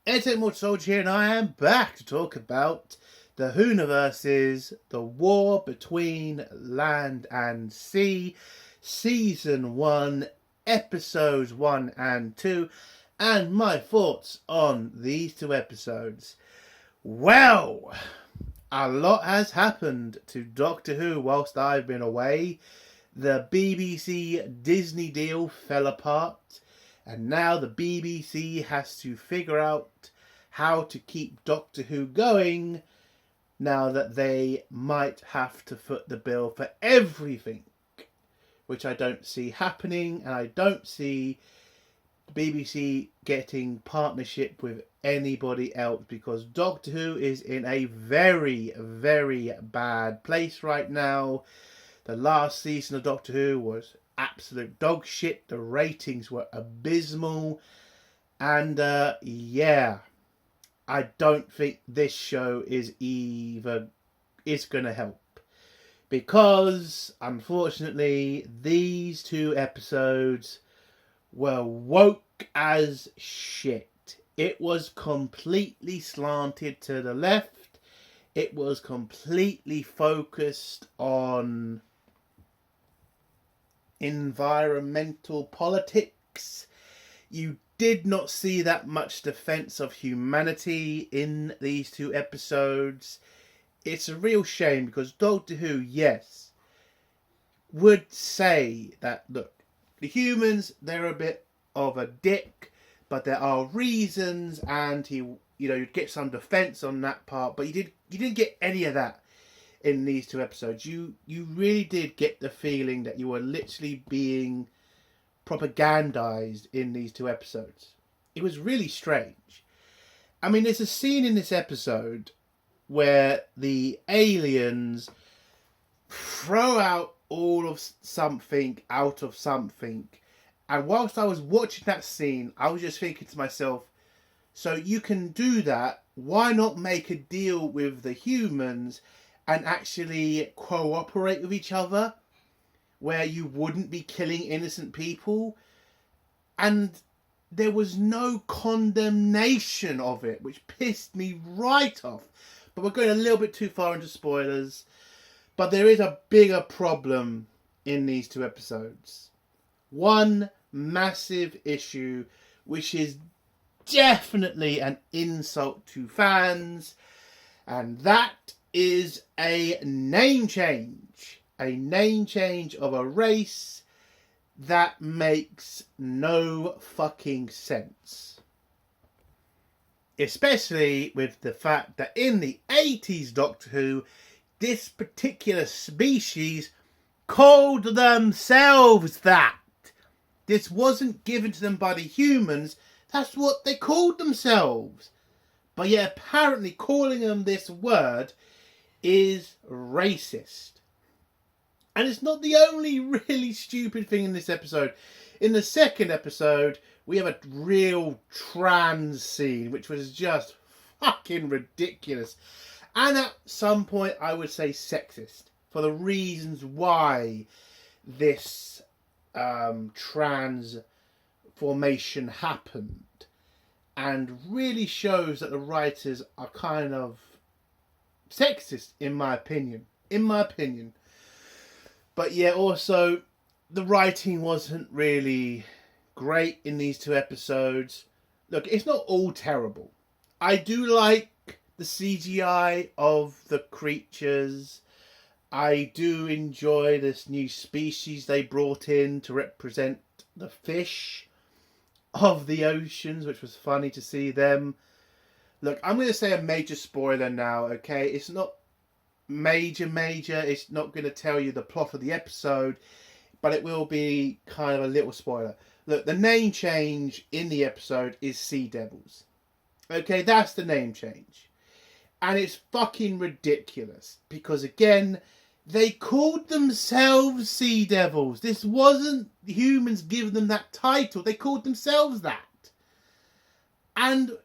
Entertainment Soldier here, and I am back to talk about the whoniverse, the war between land and sea, season 1, episodes 1 and 2, and my thoughts on these two episodes. Well, a lot has happened to Doctor Who whilst I've been away. The BBC Disney deal fell apart. And now the BBC has to figure out how to keep Doctor Who going now that they might have to foot the bill for everything, which I don't see happening, and I don't see the BBC getting partnership with anybody else because Doctor Who is in a very, very bad place right now. The last season of Doctor Who was absolute dog shit. The ratings were abysmal. And I don't think this show is going to help. Because, unfortunately, these two episodes were woke as shit. It was completely slanted to the left. It was completely focused on environmental politics. You did not see that much defense of humanity in these two episodes. It's a real shame because Doctor Who, yes, would say that, look, the humans, they're a bit of a dick, but there are reasons, and you'd get some defense on that part, but you didn't get any of that in these two episodes. You really did get the feeling that you were literally being propagandized in these two episodes. It was really strange. I mean, there's a scene in this episode where the aliens throw out all of something out of something. And whilst I was watching that scene, I was just thinking to myself, so you can do that, why not make a deal with the humans and actually cooperate with each other where you wouldn't be killing innocent people? And there was no condemnation of it, which pissed me right off. But we're going a little bit too far into spoilers. But there is a bigger problem in these two episodes. One massive issue, which is definitely an insult to fans, and that is a name change. A name change of a race that makes no fucking sense. Especially with the fact that in the 80s Doctor Who, this particular species called themselves that. This wasn't given to them by the humans. That's what they called themselves. But yet apparently calling them this word is racist. And it's not the only really stupid thing in this episode. In the second episode, we have a real trans scene, which was just fucking ridiculous. And at some point, I would say sexist, for the reasons why this transformation happened. And really shows that the writers are kind of sexist, in my opinion. But yeah, also, the writing wasn't really great in these two episodes. Look, it's not all terrible. I do like the CGI of the creatures. I do enjoy this new species they brought in to represent the fish of the oceans, which was funny to see them. Look, I'm going to say a major spoiler now, okay? It's not major. It's not going to tell you the plot of the episode, but it will be kind of a little spoiler. Look, the name change in the episode is Sea Devils. Okay, that's the name change. And it's fucking ridiculous. Because again, they called themselves Sea Devils. This wasn't humans giving them that title. They called themselves that. And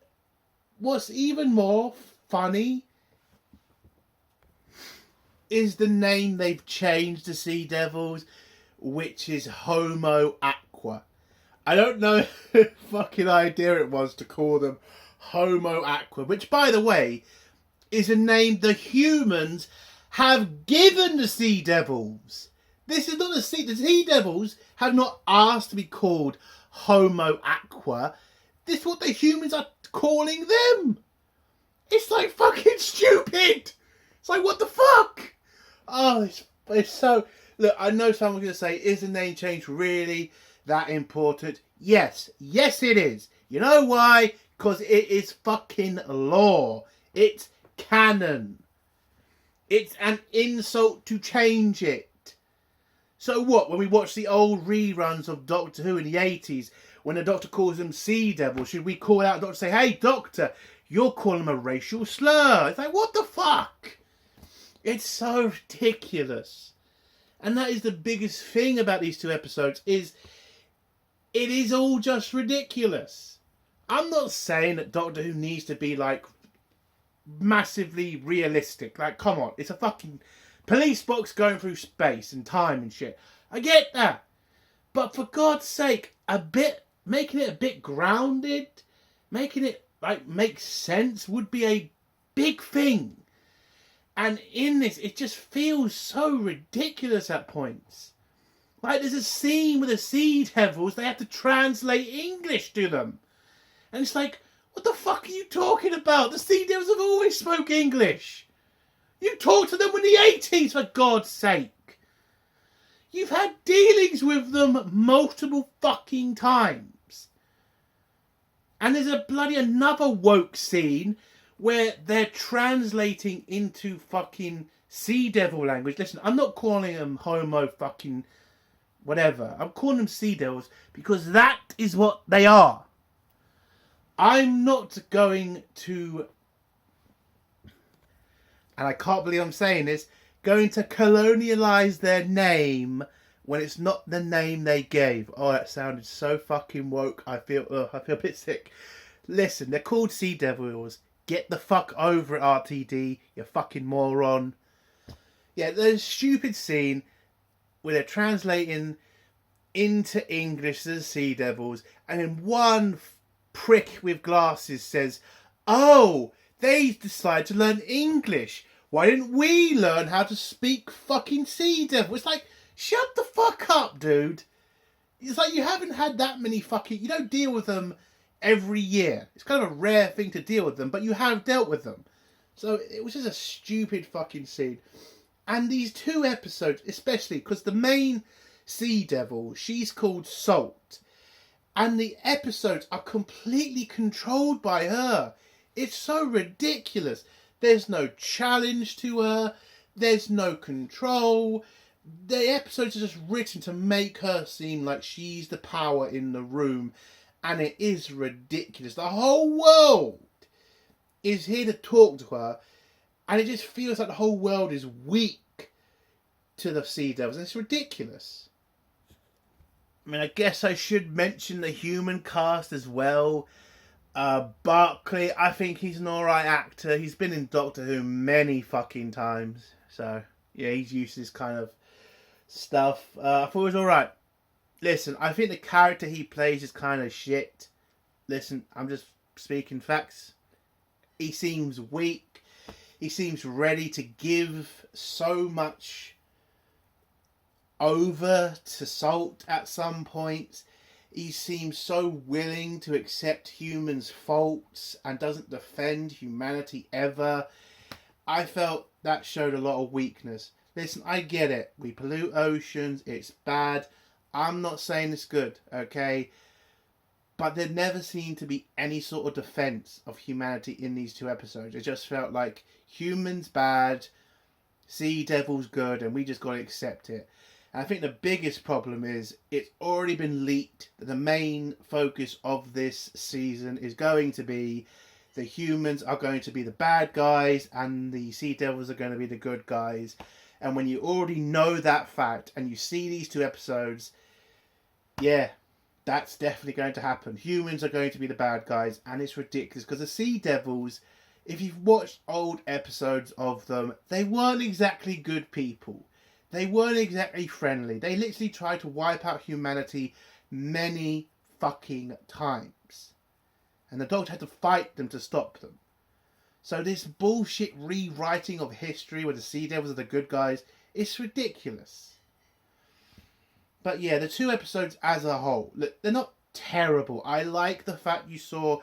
what's even more funny is the name they've changed to Sea Devils, which is Homo Aqua. I don't know whose fucking idea it was to call them Homo Aqua, which, by the way, is a name the humans have given the Sea Devils. This is not the Sea Devils have not asked to be called Homo Aqua. This is what the humans are calling them. It's like fucking stupid. It's like, what the fuck? Oh, it's so... Look, I know someone's going to say, is the name change really that important? Yes. Yes, it is. You know why? Because it is fucking law. It's canon. It's an insult to change it. So what? When we watch the old reruns of Doctor Who in the 80s, when the Doctor calls them Sea Devils, should we call out the Doctor and say, hey, Doctor, you're calling them a racial slur? It's like, what the fuck? It's so ridiculous. And that is the biggest thing about these two episodes, is it is all just ridiculous. I'm not saying that Doctor Who needs to be, like, massively realistic. Like, come on, it's a fucking police box going through space and time and shit. I get that. But for God's sake, making it a bit grounded, making it, like, make sense would be a big thing. And in this, it just feels so ridiculous at points. Like, there's a scene with the Sea Devils, they have to translate English to them. And it's like, what the fuck are you talking about? The Sea Devils have always spoke English. You talked to them in the 80s, for God's sake. You've had dealings with them multiple fucking times. And there's a bloody another woke scene where they're translating into fucking Sea Devil language. Listen, I'm not calling them homo fucking whatever. I'm calling them Sea Devils because that is what they are. I'm not going to, and I can't believe I'm saying this, going to colonialise their name when it's not the name they gave. Oh, that sounded so fucking woke. I feel a bit sick. Listen, they're called Sea Devils. Get the fuck over it, RTD, you fucking moron. Yeah, there's a stupid scene where they're translating into English the Sea Devils, and then one prick with glasses says, oh, they decided to learn English. Why didn't we learn how to speak fucking Sea Devil? It's like, shut the fuck up, dude. It's like you haven't had that many fucking... You don't deal with them every year. It's kind of a rare thing to deal with them, but you have dealt with them. So it was just a stupid fucking scene. And these two episodes, especially, because the main Sea Devil, she's called Salt. And the episodes are completely controlled by her. It's so ridiculous. There's no challenge to her. There's no control. The episodes are just written to make her seem like she's the power in the room. And it is ridiculous. The whole world is here to talk to her. And it just feels like the whole world is weak to the Sea Devils. And it's ridiculous. I mean, I guess I should mention the human cast as well. Barclay, I think he's an alright actor. He's been in Doctor Who many fucking times. So, yeah, he's used to this kind of stuff. I thought it was alright. Listen, I think the character he plays is kind of shit. Listen, I'm just speaking facts. He seems weak. He seems ready to give so much over to Salt at some point. He seems so willing to accept humans' faults and doesn't defend humanity ever. I felt that showed a lot of weakness. Listen, I get it. We pollute oceans. It's bad. I'm not saying it's good, okay? But there never seemed to be any sort of defense of humanity in these two episodes. It just felt like humans bad, Sea Devils good, and we just got to accept it. And I think the biggest problem is it's already been leaked that the main focus of this season is going to be the humans are going to be the bad guys and the Sea Devils are going to be the good guys. And when you already know that fact and you see these two episodes, yeah, that's definitely going to happen. Humans are going to be the bad guys, and it's ridiculous because the Sea Devils, if you've watched old episodes of them, they weren't exactly good people. They weren't exactly friendly. They literally tried to wipe out humanity many fucking times. And the Doctor had to fight them to stop them. So this bullshit rewriting of history where the Sea Devils are the good guys, it's ridiculous. But yeah, the 2 episodes as a whole, look, they're not terrible. I like the fact you saw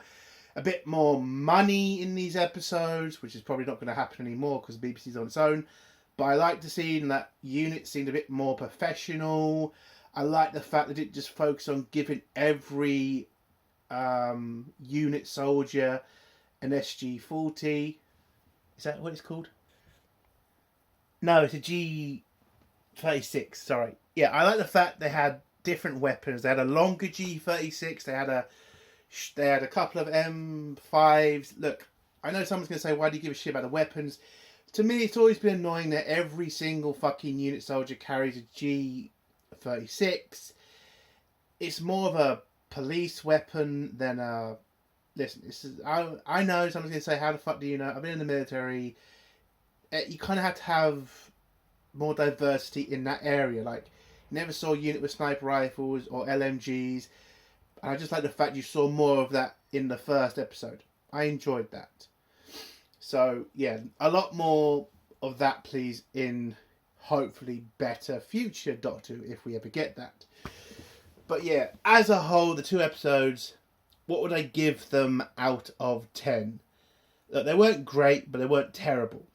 a bit more money in these episodes, which is probably not going to happen anymore because BBC's on its own. But I like to see that unit seemed a bit more professional. I like the fact that it just focused on giving every unit soldier an SG-40. Is that what it's called? No, it's a G-36, sorry. Yeah, I like the fact they had different weapons. They had a longer G-36. They had a couple of M5s. Look, I know someone's going to say, why do you give a shit about the weapons? To me, it's always been annoying that every single fucking unit soldier carries a G-36. It's more of a police weapon than a... Listen, I know someone's going to say, how the fuck do you know? I've been in the military. You kind of have to have more diversity in that area. Like, never saw a unit with sniper rifles or LMGs. And I just like the fact you saw more of that in the first episode. I enjoyed that. So, yeah, a lot more of that, please, in hopefully better future Doctor Who, if we ever get that. But yeah, as a whole, the 2 episodes, what would I give them out of 10? Look, they weren't great, but they weren't terrible.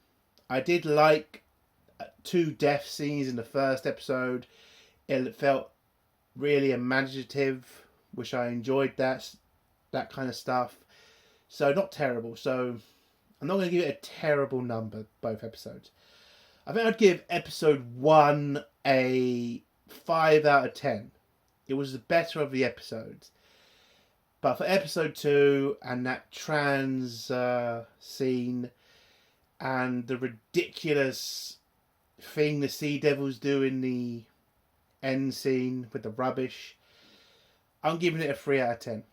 I did like 2 death scenes in the first episode. It felt really imaginative, which I enjoyed that kind of stuff. So not terrible. So I'm not going to give it a terrible number, both episodes. I think I'd give episode 1 a 5 out of 10. It was the better of the episodes. But for episode 2 and that trans scene and the ridiculous thing the Sea Devils do in the end scene with the rubbish, I'm giving it a 3 out of 10.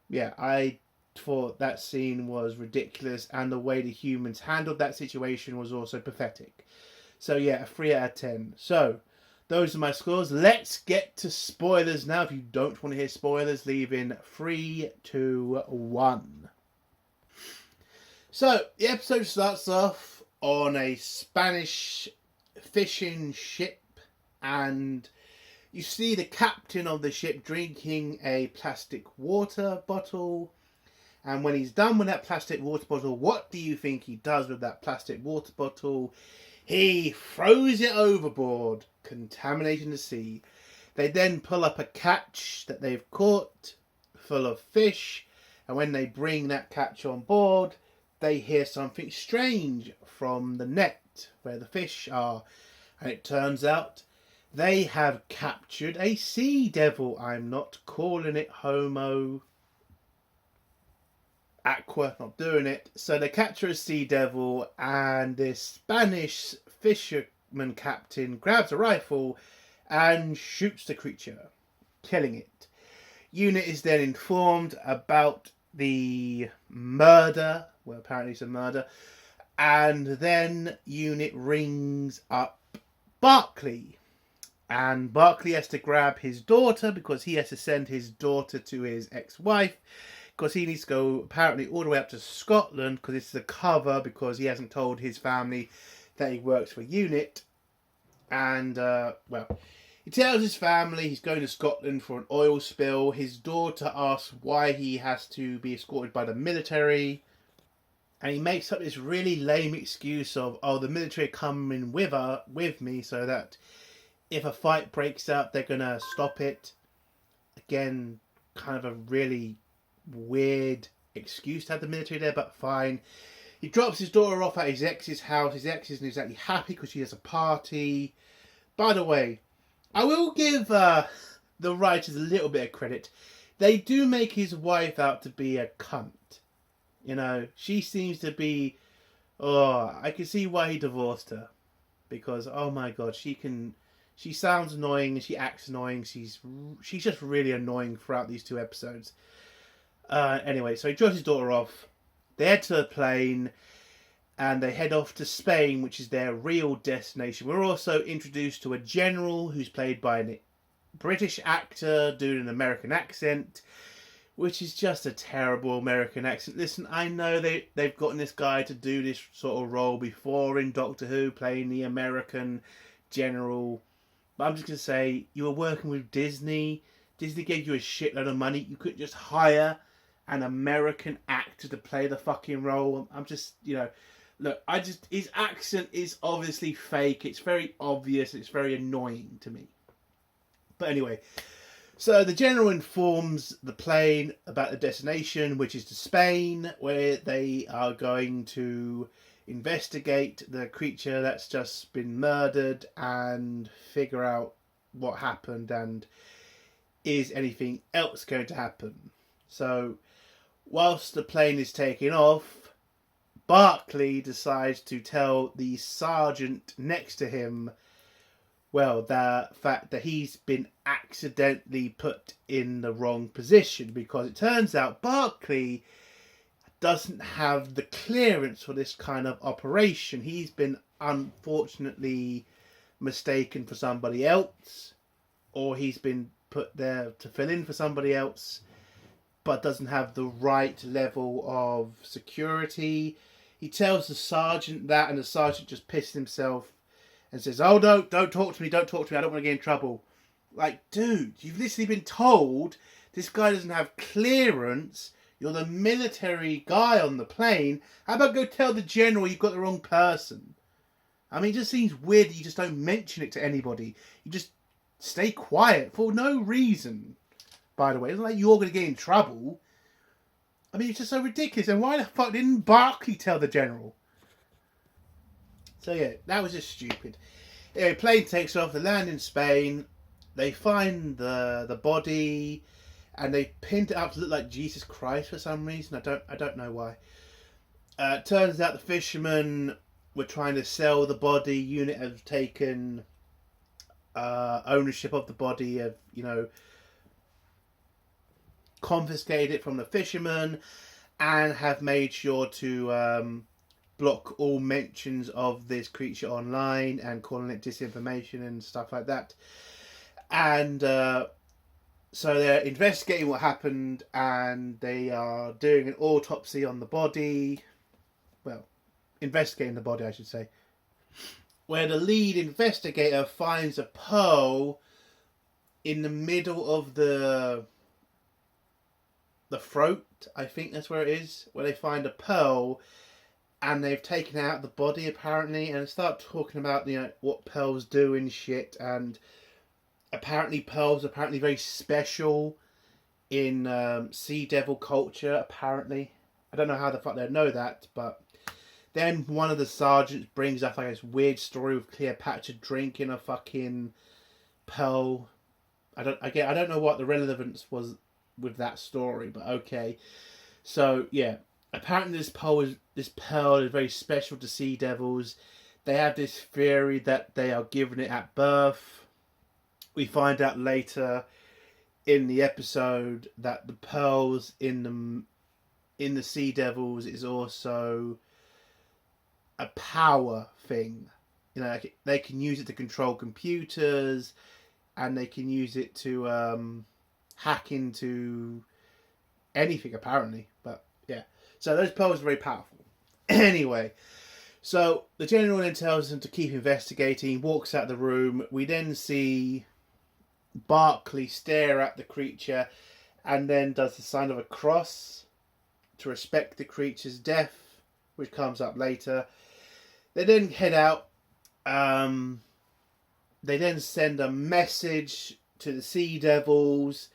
Yeah, I thought that scene was ridiculous and the way the humans handled that situation was also pathetic. So yeah, a 3 out of 10. So those are my scores. Let's get to spoilers now. If you don't want to hear spoilers, leave in 3, 2, 1. So the episode starts off on a Spanish fishing ship, and you see the captain of the ship drinking a plastic water bottle. And when he's done with that plastic water bottle, what do you think he does with that plastic water bottle? He throws it overboard, contaminating the sea. They then pull up a catch that they've caught full of fish. And when they bring that catch on board, they hear something strange from the net where the fish are. And it turns out they have captured a sea devil. I'm not calling it Homo Aqua, not doing it. So they capture a sea devil, and this Spanish fisherman captain grabs a rifle and shoots the creature, killing it. Unit is then informed about the murder. Well, apparently it's a murder. And then Unit rings up Barclay. And Barclay has to grab his daughter because he has to send his daughter to his ex-wife. Because he needs to go apparently all the way up to Scotland because it's a cover because he hasn't told his family that he works for Unit. And, well, he tells his family he's going to Scotland for an oil spill. His daughter asks why he has to be escorted by the military. And he makes up this really lame excuse of, oh, the military are coming with me so that if a fight breaks out, they're going to stop it. Again, kind of a really weird excuse to have the military there, but fine. He drops his daughter off at his ex's house. His ex isn't exactly happy because she has a party. By the way, I will give the writers a little bit of credit. They do make his wife out to be a cunt. You know, she seems to be... Oh, I can see why he divorced her. Because, oh my god, she sounds annoying and she acts annoying. She's just really annoying throughout these 2 episodes. Anyway, so he drops his daughter off. They head to the plane and they head off to Spain, which is their real destination. We're also introduced to a general who's played by British actor doing an American accent, which is just a terrible American accent. Listen, I know they've gotten this guy to do this sort of role before in Doctor Who, playing the American general. But I'm just going to say, you were working with Disney. Disney gave you a shitload of money. You couldn't just hire an American actor to play the fucking role. I'm just, look, his accent is obviously fake. It's very obvious. It's very annoying to me. But anyway, so the general informs the plane about the destination, which is to Spain, where they are going to investigate the creature that's just been murdered and figure out what happened and is anything else going to happen. So whilst the plane is taking off, Barclay decides to tell the sergeant next to him, well, the fact that he's been accidentally put in the wrong position, because it turns out Barclay doesn't have the clearance for this kind of operation. He's been unfortunately mistaken for somebody else, or he's been put there to fill in for somebody else, but doesn't have the right level of security. He tells the sergeant that, and the sergeant just pisses himself and says, "Oh, don't talk to me, don't talk to me, I don't want to get in trouble." Like, dude, you've literally been told this guy doesn't have clearance. You're the military guy on the plane. How about go tell the general you've got the wrong person? I mean, it just seems weird that you just don't mention it to anybody. You just stay quiet for no reason, by the way. It's not like you're going to get in trouble. I mean, it's just so ridiculous. And why the fuck didn't Barclay tell the general? So yeah, that was just stupid. Anyway, plane takes off. They land in Spain. They find the body, and they pinned it up to look like Jesus Christ for some reason. I don't know why. Turns out the fishermen were trying to sell the body. Unit have taken ownership of the body. Have confiscated it from the fishermen, and have made sure to block all mentions of this creature online and calling it disinformation and stuff like that. And so they're investigating what happened, and they are doing an autopsy on the body. Well, investigating the body, I should say. Where the lead investigator finds a pearl in the middle of the throat. I think that's where it is. Where they find a pearl, and they've taken out the body apparently, and start talking about what pearls do and shit. And apparently pearls are apparently very special in Sea Devil culture, apparently. I don't know how the fuck they know that, but then one of the sergeants brings up like this weird story with Cleopatra drinking a fucking pearl. I don't know what the relevance was with that story, but okay. So yeah, apparently this pearl is very special to Sea Devils. They have this theory that they are given it at birth. We find out later in the episode that the pearls in the Sea Devils is also a power thing. They can use it to control computers, and they can use it to hack into anything apparently. But yeah, so those pearls are very powerful. Anyway, so the general then tells them to keep investigating, walks out of the room. We then see Barclay stare at the creature and then does the sign of a cross to respect the creature's death, which comes up later. They then head out. They then send a message to the Sea Devils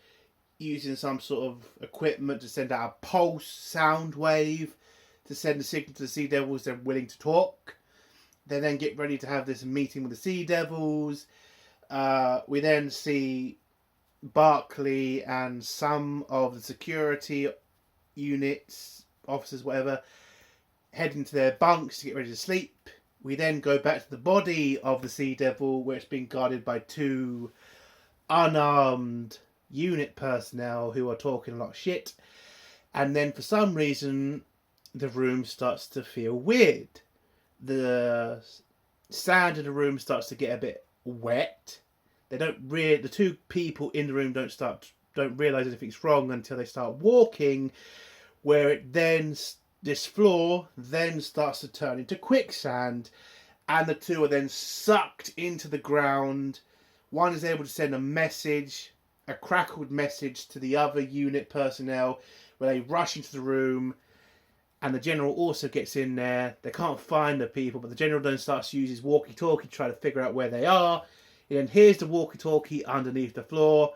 using some sort of equipment to send out a pulse sound wave to send a signal to the Sea Devils they're willing to talk. They then get ready to have this meeting with the Sea Devils. We then see Barclay and some of the security units, officers, whatever, heading to their bunks to get ready to sleep. We then go back to the body of the Sea Devil, where it's being guarded by two unarmed unit personnel who are talking a lot of shit. And then for some reason, the room starts to feel weird. The sand in the room starts to get a bit wet, The two people in the room don't realise anything's wrong until they start walking, where it then, this floor then starts to turn into quicksand, and the two are then sucked into the ground. One is able to send a crackled message to the other unit personnel, where they rush into the room, and the general also gets in there. They can't find the people, but the general then starts to use his walkie-talkie to try to figure out where they are. He then hears the walkie-talkie underneath the floor,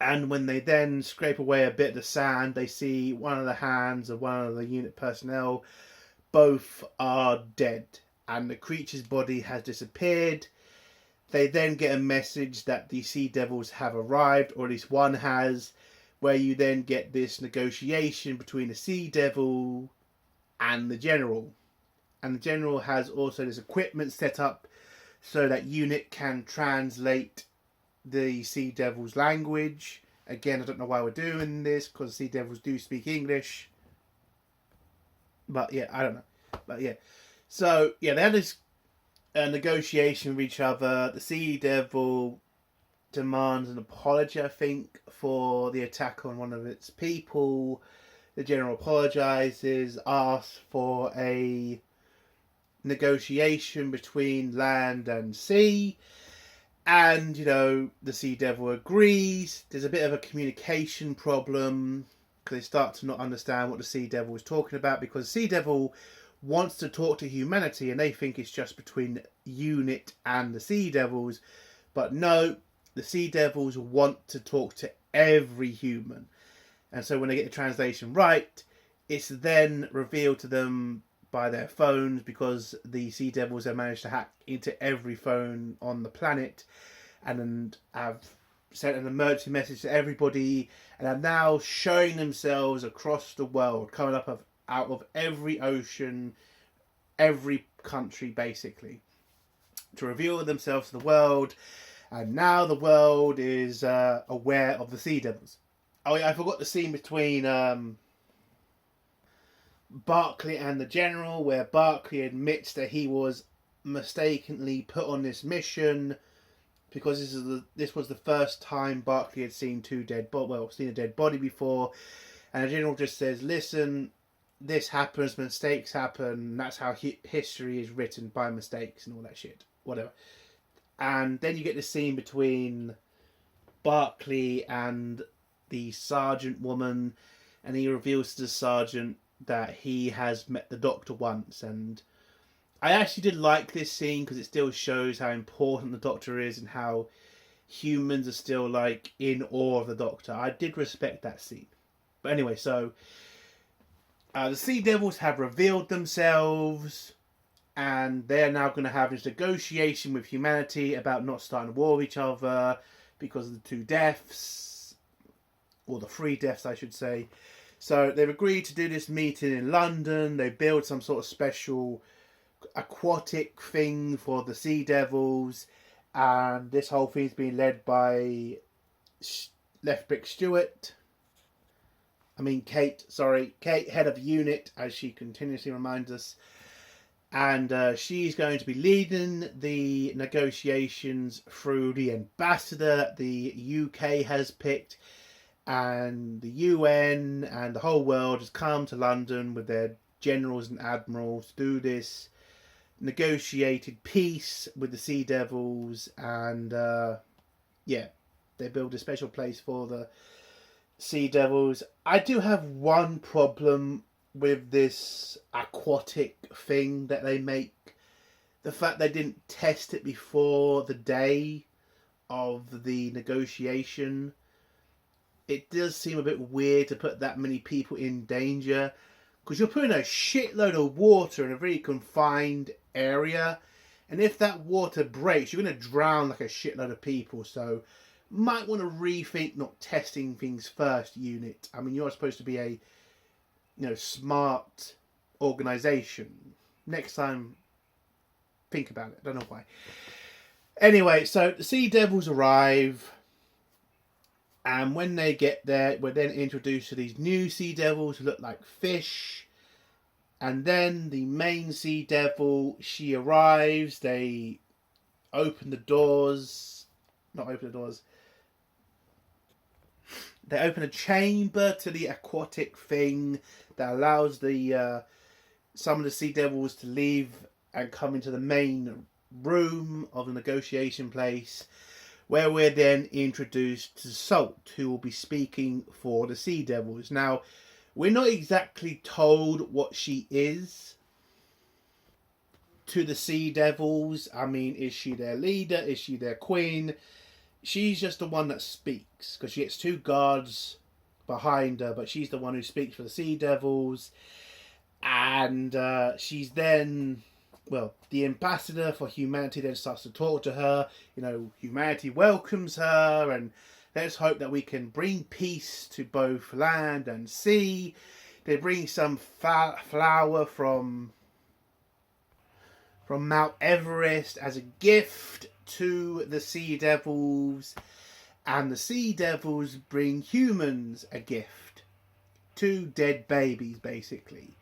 and when they then scrape away a bit of the sand, they see one of the hands of one of the unit personnel. Both are dead, and the creature's body has disappeared. They then get a message that the Sea Devils have arrived, or at least one has, where you then get this negotiation between the Sea Devil and the General. And the General has also this equipment set up so that unit can translate the Sea Devils' language. Again, I don't know why we're doing this, because the Sea Devils do speak English. But yeah, I don't know. But yeah. So, yeah, they had this negotiation with each other. The Sea Devil demands an apology, I think, for the attack on one of its people. The General apologises, asks for a negotiation between land and sea, and the Sea Devil agrees. There's a bit of a communication problem, because they start to not understand what the Sea Devil is talking about, because the Sea Devil wants to talk to humanity and they think it's just between unit and the Sea Devils, but no, the Sea Devils want to talk to every human. And so when they get the translation right, it's then revealed to them by their phones, because the Sea Devils have managed to hack into every phone on the planet and have sent an emergency message to everybody, and are now showing themselves across the world, coming up out of every ocean, every country, basically, to reveal themselves to the world. And now the world is aware of the Sea Devils. Oh yeah, I forgot the scene between Barclay and the General, where Barclay admits that he was mistakenly put on this mission because this was the first time Barclay had seen seen a dead body before, and the General just says, "Listen, this happens, mistakes happen. That's how history is written, by mistakes and all that shit, whatever." And then you get the scene between Barclay and the sergeant woman, and he reveals to the sergeant that he has met the Doctor once. And I actually did like this scene, because it still shows how important the Doctor is and how humans are still in awe of the Doctor. I did respect that scene. But anyway, so the Sea Devils have revealed themselves, and they're now going to have this negotiation with humanity about not starting a war with each other because of the 2 deaths, or the 3 deaths, I should say. So they've agreed to do this meeting in London. They build some sort of special aquatic thing for the Sea Devils, and this whole thing's being led by Lethbridge Stewart. Kate, head of unit, as she continuously reminds us. And she's going to be leading the negotiations through the ambassador that the UK has picked. And the UN and the whole world has come to London with their generals and admirals to do this negotiated peace with the Sea Devils. And they build a special place for the Sea Devils. I do have one problem with this aquatic thing that they make. The fact they didn't test it before the day of the negotiation. It does seem a bit weird to put that many people in danger, because you're putting a shitload of water in a very confined area, and if that water breaks, you're going to drown a shitload of people. So might want to rethink not testing things first, unit. You're supposed to be a smart organisation. Next time, think about it. I don't know why. Anyway, so the Sea Devils arrive, and when they get there, we're then introduced to these new Sea Devils who look like fish. And then the main Sea Devil, she arrives. They open the doors, not open the doors. They open a chamber to the aquatic thing that allows the some of the sea devils to leave and come into the main room of the negotiation place, where we're then introduced to Salt, who will be speaking for the sea devils. Now, we're not exactly told what she is to the sea devils. I mean, is she their leader? Is she their queen? She's just the one that speaks, because she gets two guards behind her, but she's the one who speaks for the sea devils. And she's then, well, the ambassador for humanity then starts to talk to her. You know, humanity welcomes her, and let's hope that we can bring peace to both land and sea. They bring some flower from Mount Everest as a gift to the sea devils, and the sea devils bring humans a gift, 2 dead babies basically,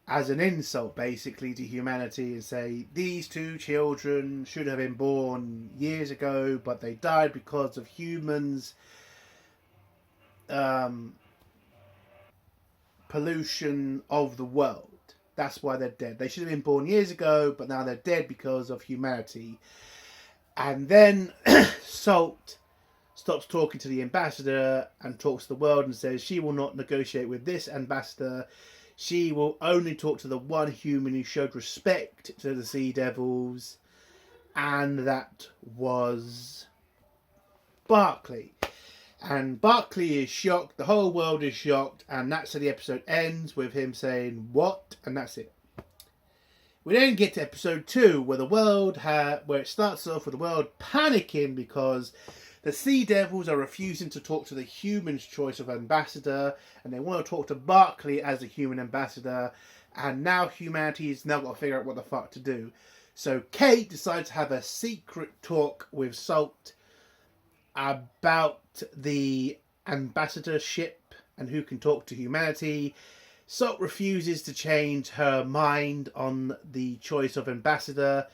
as an insult basically to humanity, and say these 2 children should have been born years ago, but they died because of humans pollution of the world. That's why they're dead. They should have been born years ago, but now they're dead because of humanity. And then Salt stops talking to the ambassador and talks to the world and says she will not negotiate with this ambassador. She will only talk to the one human who showed respect to the sea devils, and that was Barclay. And Barclay is shocked, the whole world is shocked, and that's how the episode ends, with him saying, "What?" And that's it. We then get to episode 2, where where it starts off with the world panicking because the sea devils are refusing to talk to the human's choice of ambassador, and they want to talk to Barclay as a human ambassador, and now humanity has now got to figure out what the fuck to do. So Kate decides to have a secret talk with Salt about the ambassadorship and who can talk to humanity. Salt refuses to change her mind on the choice of ambassador.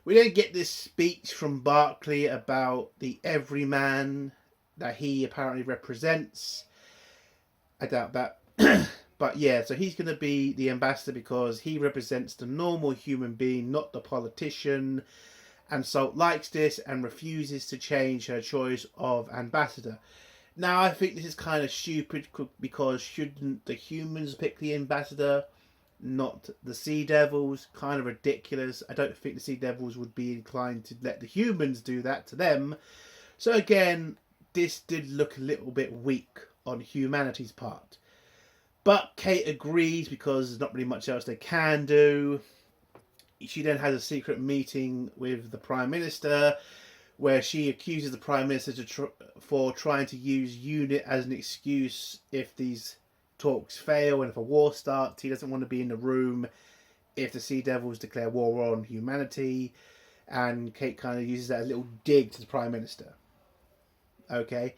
We then get this speech from Barclay about the everyman that he apparently represents. I doubt that. But yeah, so he's going to be the ambassador because he represents the normal human being, not the politician. And Salt likes this and refuses to change her choice of ambassador. Now, I think this is kind of stupid because shouldn't the humans pick the ambassador, not the sea devils? Kind of ridiculous. I don't think the sea devils would be inclined to let the humans do that to them. So again, this did look a little bit weak on humanity's part. But Kate agrees because there's not really much else they can do. She then has a secret meeting with the Prime Minister, where she accuses the Prime Minister for trying to use UNIT as an excuse if these talks fail and if a war starts. He doesn't want to be in the room if the Sea Devils declare war on humanity. And Kate kind of uses that as a little dig to the Prime Minister. Okay.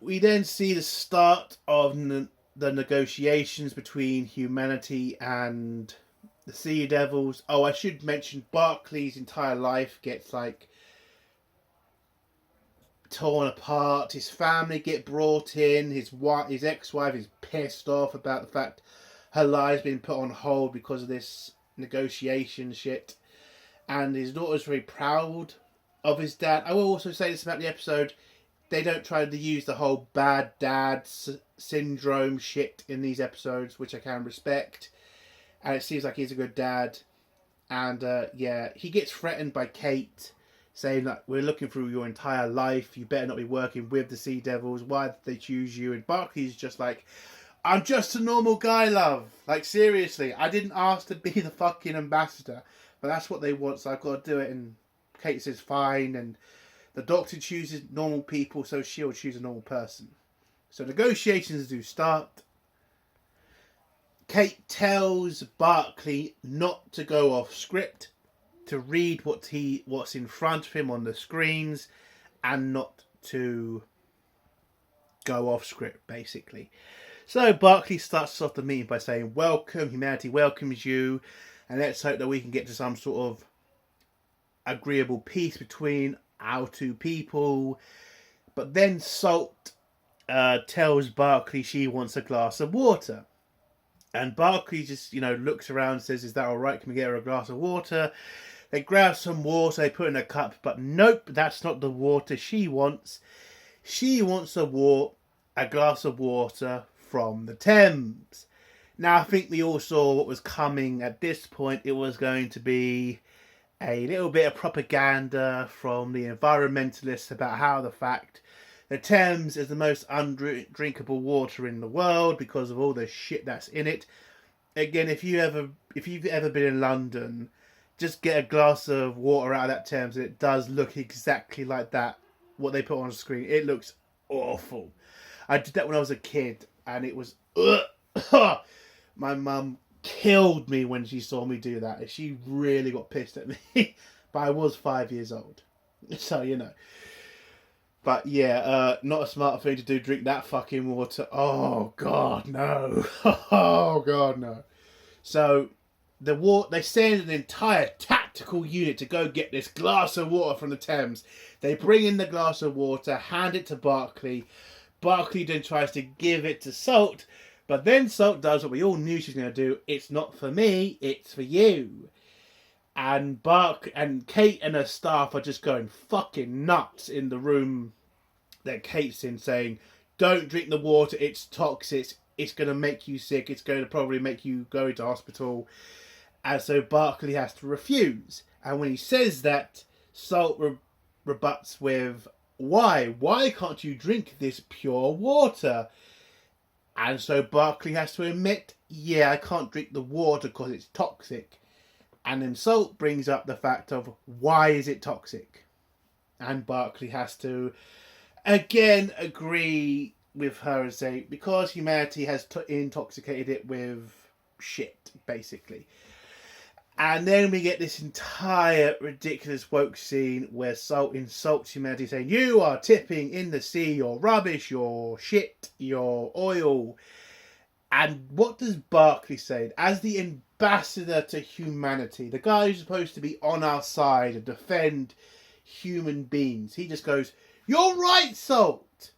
We then see the start of the negotiations between humanity and the Sea Devils. Oh, I should mention Barclay's entire life gets like torn apart. His family get brought in. His ex-wife is pissed off about the fact her life's been put on hold because of this negotiation shit. And his daughter's very proud of his dad. I will also say this about the episode. They don't try to use the whole bad dad syndrome shit in these episodes, which I can respect. And it seems like he's a good dad. And yeah, he gets threatened by Kate, saying that we're looking through your entire life. You better not be working with the Sea Devils. Why did they choose you? And Barclay's just like, I'm just a normal guy, love. Like, seriously, I didn't ask to be the fucking ambassador. But that's what they want, so I've got to do it. And Kate says fine. And the Doctor chooses normal people, so she'll choose a normal person. So negotiations do start. Kate tells Barclay not to go off script, to read what's in front of him on the screens, and not to go off script, basically. So Barclay starts off the meeting by saying, welcome, humanity welcomes you, and let's hope that we can get to some sort of agreeable peace between our two people. But then Salt tells Barclay she wants a glass of water. And Barclay just, looks around and says, is that all right? Can we get her a glass of water? They grab some water, they put in a cup, but nope, that's not the water she wants. She wants a glass of water from the Thames. Now, I think we all saw what was coming at this point. It was going to be a little bit of propaganda from the environmentalists about how the fact the Thames is the most undrinkable water in the world because of all the shit that's in it. Again, if you've ever been in London, just get a glass of water out of that Thames, and it does look exactly like that. What they put on screen, it looks awful. I did that when I was a kid, and it was. My mum killed me when she saw me do that. She really got pissed at me, but I was 5 years old, so But yeah, not a smart thing to do. Drink that fucking water. Oh God, no. Oh God, no. So they send an entire tactical unit to go get this glass of water from the Thames. They bring in the glass of water, hand it to Barclay. Barclay then tries to give it to Salt, but then Salt does what we all knew she was going to do. It's not for me, it's for you. And Kate and her staff are just going fucking nuts in the room that Kate's in, saying, don't drink the water, it's toxic, it's going to make you sick, it's going to probably make you go into hospital. And so Barclay has to refuse. And when he says that, Salt rebuts with, why? Why can't you drink this pure water? And so Barclay has to admit, yeah, I can't drink the water because it's toxic. And then Salt brings up the fact of, why is it toxic? And Barclay has to again agree with her and say, because humanity has intoxicated it with shit, basically. And then we get this entire ridiculous woke scene where Salt insults humanity, saying, you are tipping in the sea your rubbish, your shit, your oil. And what does Barclay say? As the ambassador to humanity, the guy who's supposed to be on our side and defend human beings, he just goes, you're right, Salt.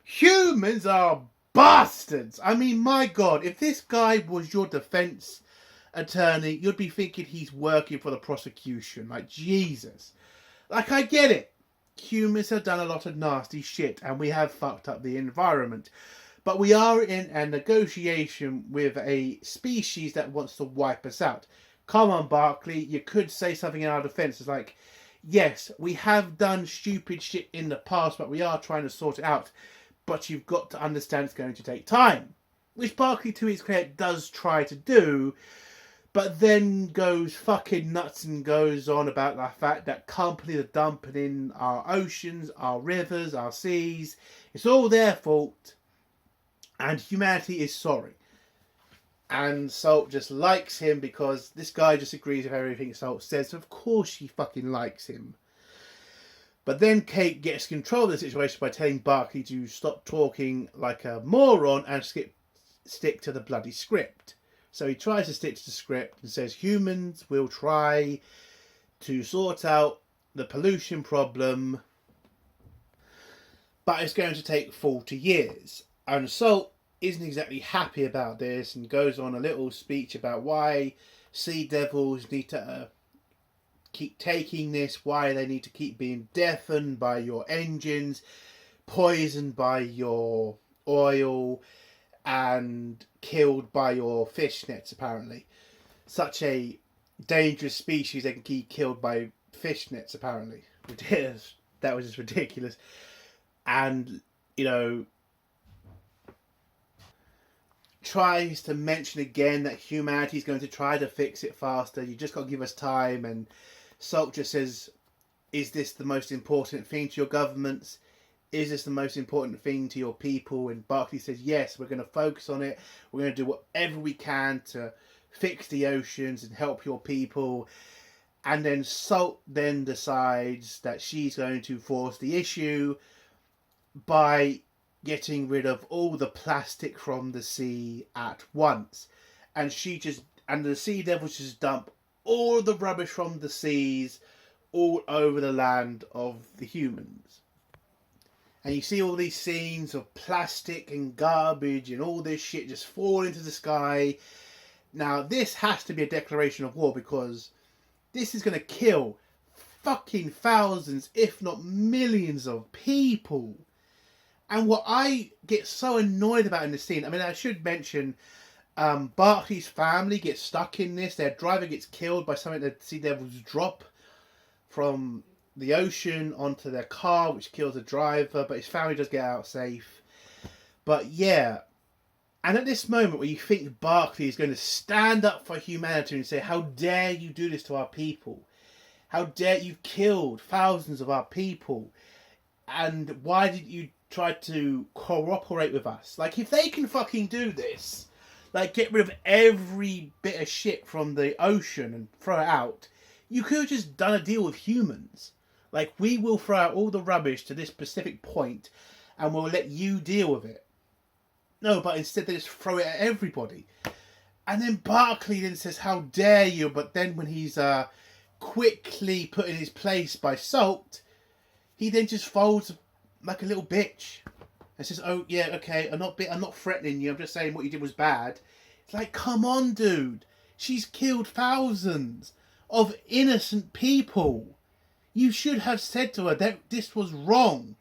Humans are bastards. I mean, my God, if this guy was your defense attorney, you'd be thinking he's working for the prosecution. Like, Jesus. Like, I get it. Humans have done a lot of nasty shit and we have fucked up the environment. But we are in a negotiation with a species that wants to wipe us out. Come on, Barclay, you could say something in our defense. It's like, yes, we have done stupid shit in the past, but we are trying to sort it out. But you've got to understand it's going to take time. Which Barclay, to his credit, does try to do. But then goes fucking nuts and goes on about the fact that companies are dumping in our oceans, our rivers, our seas. It's all their fault. And humanity is sorry. And Salt just likes him because this guy just agrees with everything Salt says. So of course she fucking likes him. But then Kate gets control of the situation by telling Barclay to stop talking like a moron and stick to the bloody script. So he tries to stick to the script and says humans will try to sort out the pollution problem, but it's going to take 40 years. And Salt isn't exactly happy about this and goes on a little speech about why sea devils need to keep taking this, why they need to keep being deafened by your engines, poisoned by your oil, and killed by your fish nets, apparently. Such a dangerous species, they can keep killed by fish nets, apparently. That was just ridiculous. And, tries to mention again that humanity is going to try to fix it faster. You just got to give us time. And Salt just says, is this the most important thing to your governments? Is this the most important thing to your people? And Barclay says, yes, we're going to focus on it. We're going to do whatever we can to fix the oceans and help your people. And then Salt then decides that she's going to force the issue by getting rid of all the plastic from the sea at once. And the sea devils just dump all the rubbish from the seas, all over the land of the humans. And you see all these scenes of plastic and garbage and all this shit just fall into the sky. Now, this has to be a declaration of war, because this is going to kill fucking thousands, if not millions of people. And what I get so annoyed about in the scene, I mean, I should mention, Barclay's family gets stuck in this. Their driver gets killed by something that Sea Devils drop from the ocean onto their car, which kills the driver, but his family does get out safe. But yeah, and at this moment where you think Barclay is going to stand up for humanity and say, how dare you do this to our people? How dare you killed thousands of our people? And why did you try to cooperate with us? Like, if they can fucking do this, like get rid of every bit of shit from the ocean and throw it out, you could have just done a deal with humans. Like, we will throw out all the rubbish to this specific point and we'll let you deal with it. No, but instead they just throw it at everybody. And then Barclay then says, how dare you? But then when he's quickly put in his place by Salt, he then just folds like a little bitch and says, oh yeah, okay, I'm not threatening you, I'm just saying what you did was bad. It's like, come on, dude. She's killed thousands of innocent people. You should have said to her that this was wrong.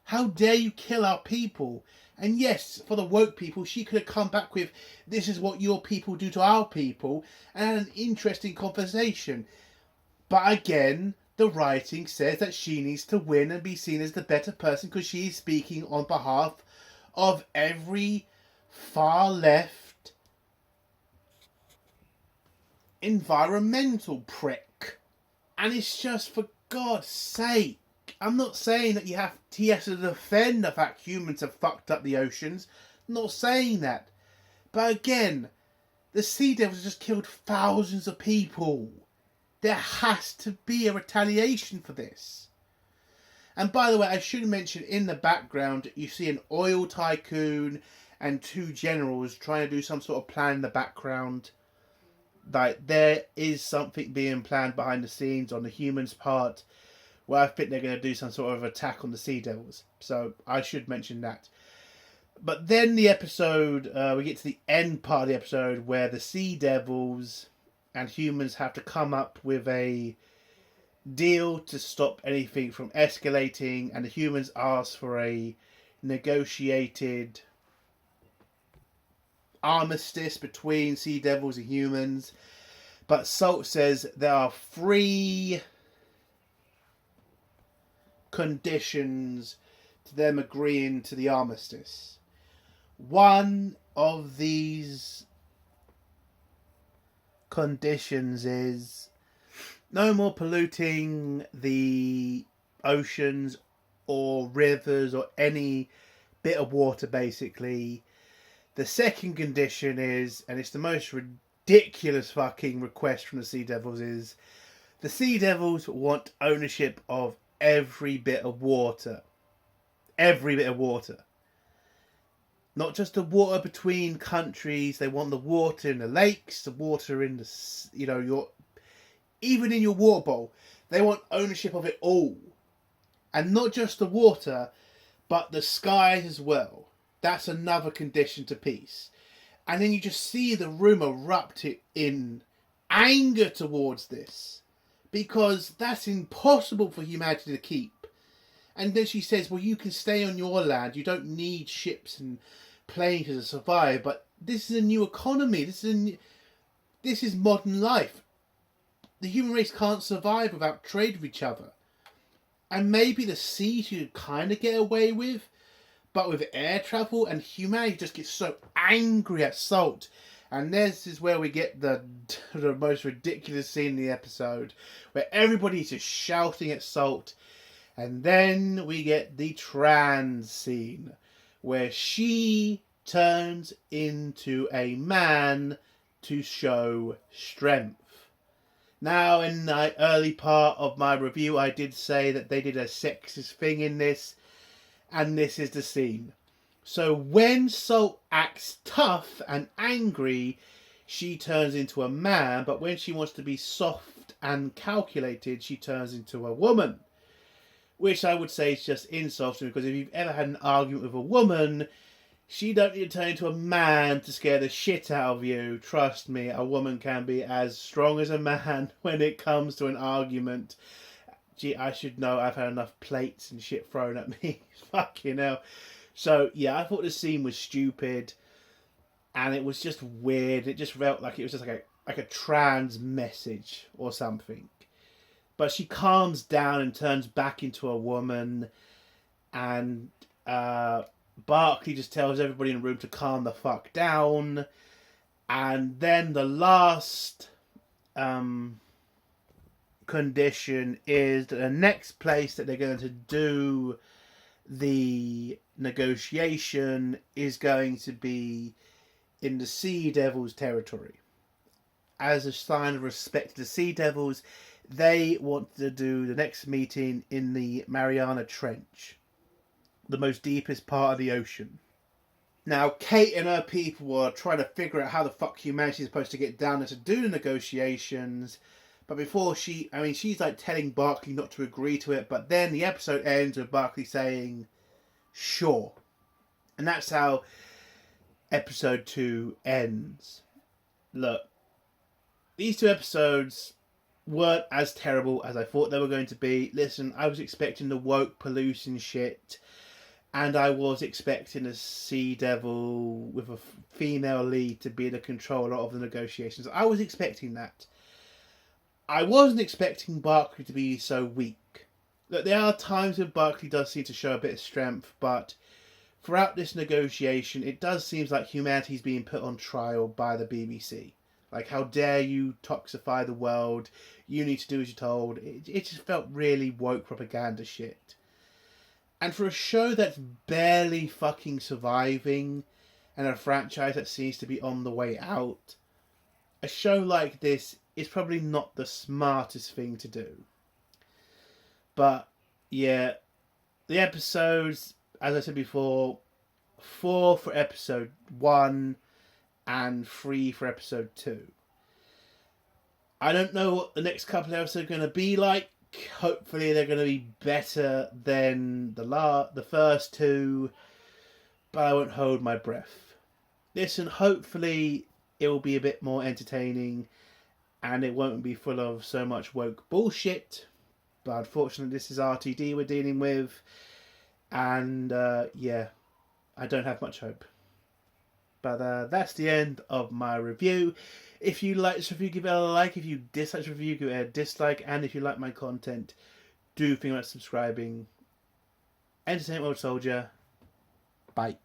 How dare you kill our people? And yes, for the woke people, she could have come back with, this is what your people do to our people, and had an interesting conversation. But again, the writing says that she needs to win and be seen as the better person because she's speaking on behalf of every far left environmental prick. And it's just, for God's sake, I'm not saying that he has to defend the fact humans have fucked up the oceans. I'm not saying that. But again, the Sea Devils just killed thousands of people. There has to be a retaliation for this. And by the way, I should mention, in the background, you see an oil tycoon and two generals trying to do some sort of plan in the background. Like, there is something being planned behind the scenes on the humans' part, where I think they're going to do some sort of attack on the Sea Devils. So I should mention that. But then the episode, we get to the end part of the episode where the Sea Devils and humans have to come up with a deal to stop anything from escalating, and the humans ask for a negotiated armistice between Sea Devils and humans. But Salt says there are 3 conditions to them agreeing to the armistice. One of these conditions is no more polluting the oceans or rivers or any bit of water, basically. The second condition is, and it's the most ridiculous fucking request from the Sea Devils, is the Sea Devils want ownership of every bit of water. Every bit of water. Not just the water between countries. They want the water in the lakes, the water in the, even in your water bowl. They want ownership of it all. And not just the water, but the skies as well. That's another condition to peace. And then you just see the room erupt in anger towards this. Because that's impossible for humanity to keep. And then she says, well, you can stay on your land. You don't need ships and planes to survive. But this is a new economy. This is modern life. The human race can't survive without trade with each other. And maybe the sea you kind of get away with. But with air travel, and humanity just gets so angry at Salt. And this is where we get the most ridiculous scene in the episode, where everybody's just shouting at Salt. And then we get the trans scene, where she turns into a man to show strength. Now, in the early part of my review, I did say that they did a sexist thing in this, and this is the scene. So when Salt acts tough and angry, she turns into a man, but when she wants to be soft and calculated, she turns into a woman. Which I would say is just insulting, because if you've ever had an argument with a woman, she don't need to turn into a man to scare the shit out of you. Trust me, a woman can be as strong as a man when it comes to an argument. Gee, I should know, I've had enough plates and shit thrown at me. Fucking hell. So, yeah, I thought the scene was stupid. And it was just weird. It just felt like it was just like a trans message or something. But she calms down and turns back into a woman. And Barclay just tells everybody in the room to calm the fuck down. And then the last condition is that the next place that they're going to do the negotiation is going to be in the Sea Devils territory. As a sign of respect to the Sea Devils, they want to do the next meeting in the Mariana Trench, the most deepest part of the ocean. Now, Kate and her people are trying to figure out how the fuck humanity is supposed to get down there to do the negotiations. But before she's like telling Barclay not to agree to it. But then the episode ends with Barclay saying, sure. And that's how episode 2 ends. Look, these 2 episodes weren't as terrible as I thought they were going to be. Listen, I was expecting the woke pollution shit. And I was expecting a Sea Devil with a female lead to be the controller of the negotiations. I was expecting that. I wasn't expecting Barclay to be so weak. Look, there are times when Barclay does seem to show a bit of strength, but throughout this negotiation, it does seem like humanity's being put on trial by the BBC. Like, how dare you toxify the world? You need to do as you're told. It just felt really woke propaganda shit. And for a show that's barely fucking surviving, and a franchise that seems to be on the way out, a show like this is probably not the smartest thing to do. But, yeah, the episodes, as I said before, 4 for episode 1 and 3 for episode 2. I don't know what the next couple of episodes are going to be like. Hopefully they're going to be better than the first 2, but I won't hold my breath. Listen, hopefully it will be a bit more entertaining and it won't be full of so much woke bullshit. But unfortunately, this is RTD we're dealing with. And, yeah, I don't have much hope. But that's the end of my review. If you like this review, give it a like. If you dislike this review, give it a dislike. And if you like my content, do think about subscribing. Entertainment World Soldier. Bye.